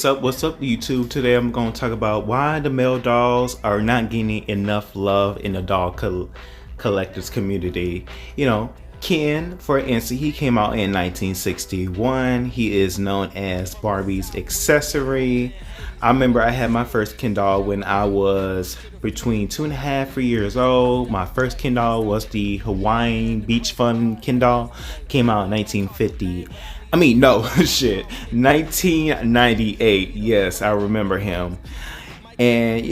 What's up, YouTube? Today I'm going to talk about why the male dolls are not getting enough love in the collectors community. Ken, for instance, he came out in 1961. He is known as Barbie's accessory. I remember I had my first Ken doll when I was between 2.5, 3 years old. My first Ken doll was the Hawaiian Beach Fun Ken doll. Came out in 1950. I mean, no, shit. 1998. Yes, I remember him. And,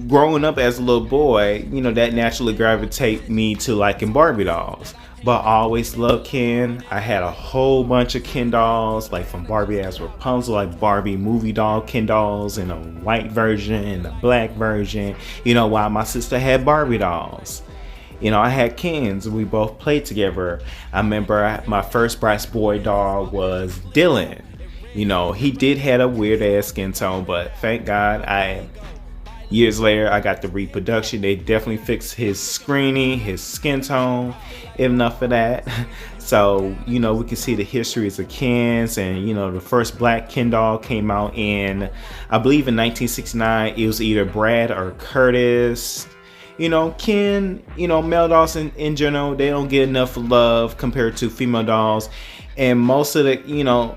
growing up as a little boy, that naturally gravitate me to liking Barbie dolls. But I always loved Ken. I had a whole bunch of Ken dolls, like from Barbie as Rapunzel, like Barbie movie doll Ken dolls in a white version and a black version. While my sister had Barbie dolls. I had Kens. We both played together. I remember my first Bratz boy doll was Dylan. He did have a weird ass skin tone, but thank God years later I got the reproduction. They definitely fixed his screening, his skin tone, enough of that. So, we can see the histories of Kens, and the first black Ken doll came out in, I believe in 1969. It was either Brad or Curtis. Ken, male dolls in general, they don't get enough love compared to female dolls. And most of the,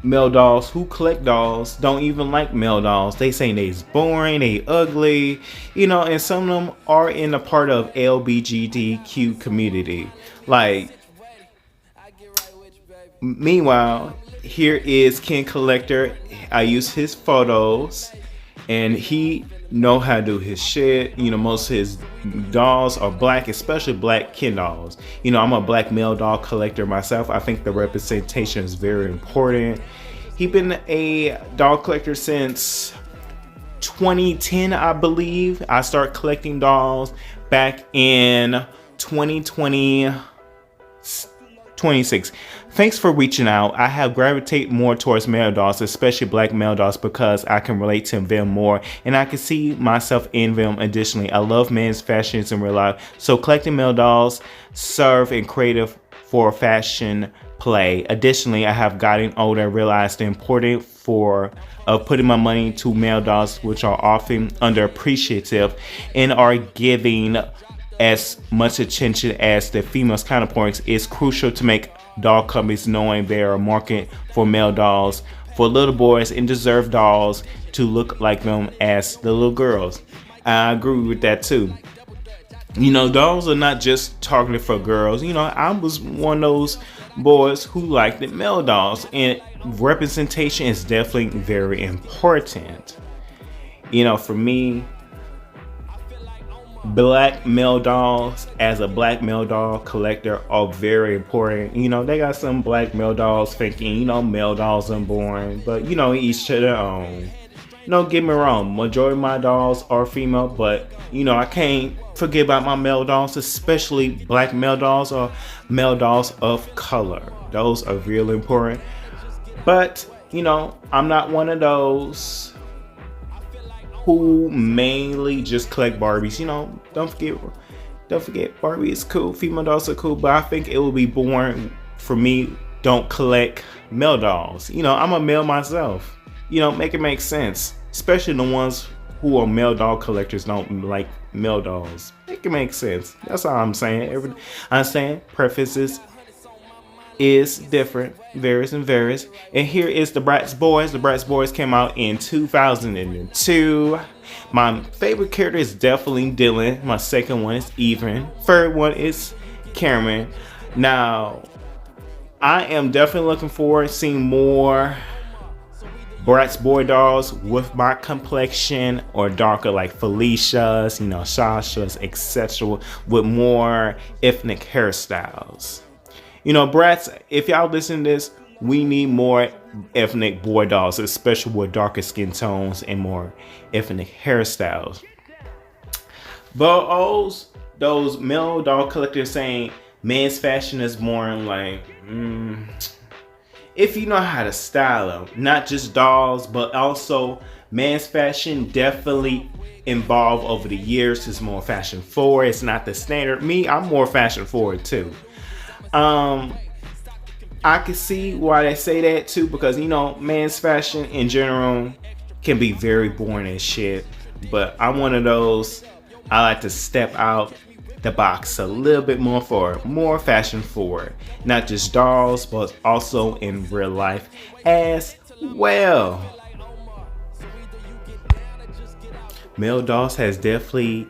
male dolls who collect dolls don't even like male dolls. They say they's boring, they ugly, and some of them are in a part of LGBTQ community. Like, meanwhile, here is Ken Collector. I use his photos, and he know how to do his shit. Most of his dolls are black, especially black Ken dolls. I'm a black male doll collector myself. I think the representation is very important. He's been a doll collector since 2010, I believe. I started collecting dolls back in 2020. 26. Thanks for reaching out. I have gravitated more towards male dolls, especially black male dolls, because I can relate to them more and I can see myself in them. Additionally, I love men's fashions in real life, so collecting male dolls serve and creative for fashion play. Additionally, I have gotten older and realized the importance of putting my money to male dolls, which are often underappreciated and are giving as much attention as the female's counterparts. Is crucial to make doll companies knowing there are a market for male dolls for little boys and deserve dolls to look like them as the little girls. I agree with that too. Dolls are not just targeted for girls. I was one of those boys who liked the male dolls, and representation is definitely very important. For me, black male dolls, as a black male doll collector, are very important. They got some black male dolls thinking, male dolls are boring, but each to their own. Don't get me wrong, majority of my dolls are female, but I can't forget about my male dolls, especially black male dolls or male dolls of color. Those are really important. But I'm not one of those who mainly just collect Barbies. Don't forget Barbie is cool, female dolls are cool, but I think it would be boring for me don't collect male dolls. I'm a male myself. Make it make sense. Especially the ones who are male doll collectors don't like male dolls. Make it make sense. That's all I'm saying. I'm saying prefaces is different, varies. And here is the Bratz Boys. The Bratz Boys came out in 2002. My favorite character is definitely Dylan. My second one is Even. Third one is Cameron. Now, I am definitely looking forward to seeing more Bratz boy dolls with my complexion or darker, like Felicia's, Sasha's, etc., with more ethnic hairstyles. Bratz, if y'all listen to this, we need more ethnic boy dolls, especially with darker skin tones and more ethnic hairstyles. But those male doll collectors saying men's fashion is boring, like, if you know how to style them, not just dolls, but also men's fashion definitely evolved over the years. It's more fashion forward. It's not the standard. Me, I'm more fashion forward too. I can see why they say that too, because you know, men's fashion in general can be very boring and shit. But I'm one of those. I like to step out the box a little bit more for more fashion forward, not just dolls, but also in real life as well. Male dolls has definitely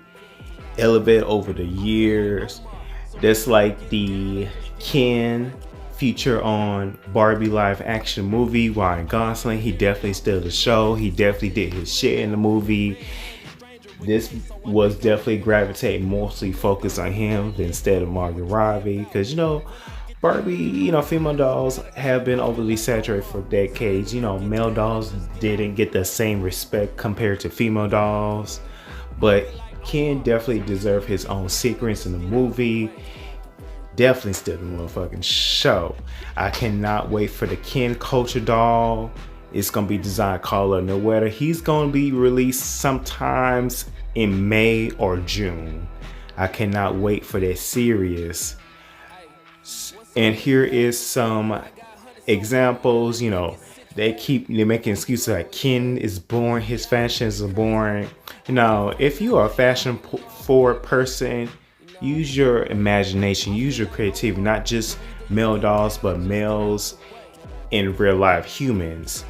elevated over the years. That's like the Ken feature on Barbie live action movie, Ryan Gosling. He definitely stole the show. He definitely did his shit in the movie. This was definitely gravitating mostly focused on him instead of Margot Robbie, because you know Barbie, you know, female dolls have been overly saturated for decades. You know, male dolls didn't get the same respect compared to female dolls, but Ken definitely deserved his own sequence in the movie. Definitely still the motherfucking show. I cannot wait for the Ken Culture doll. It's gonna be designed color no weather. He's gonna be released sometimes in May or June. I cannot wait for that series. And here is some examples. You know, they're making excuses like Ken is boring, his fashions are boring. You know, if you are a fashion forward person, use your imagination, use your creativity, not just male dolls, but males in real life, humans.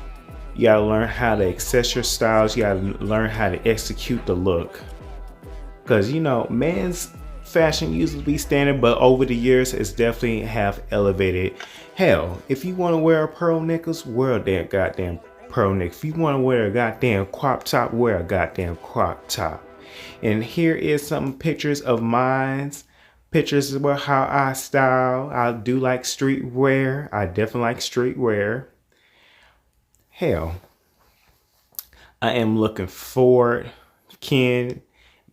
You gotta learn how to access your styles. You gotta learn how to execute the look. Cause you know, men's fashion used to be standard, but over the years, it's definitely have elevated. Hell, if you wanna wear a pearl necklace, wear a damn goddamn pearl necklace. If you wanna wear a goddamn crop top, wear a goddamn crop top. And here is some pictures of mine. Pictures about how I style. I do like streetwear. I definitely like streetwear. Hell, I am looking forward, Ken.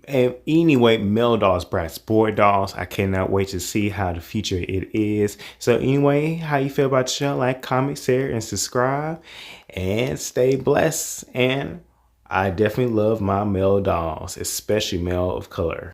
And anyway, male dolls, Bratz, boy dolls. I cannot wait to see how the future it is. So anyway, how you feel about the show? Like, comment, share, and subscribe. And stay blessed. And I definitely love my male dolls, especially male of color.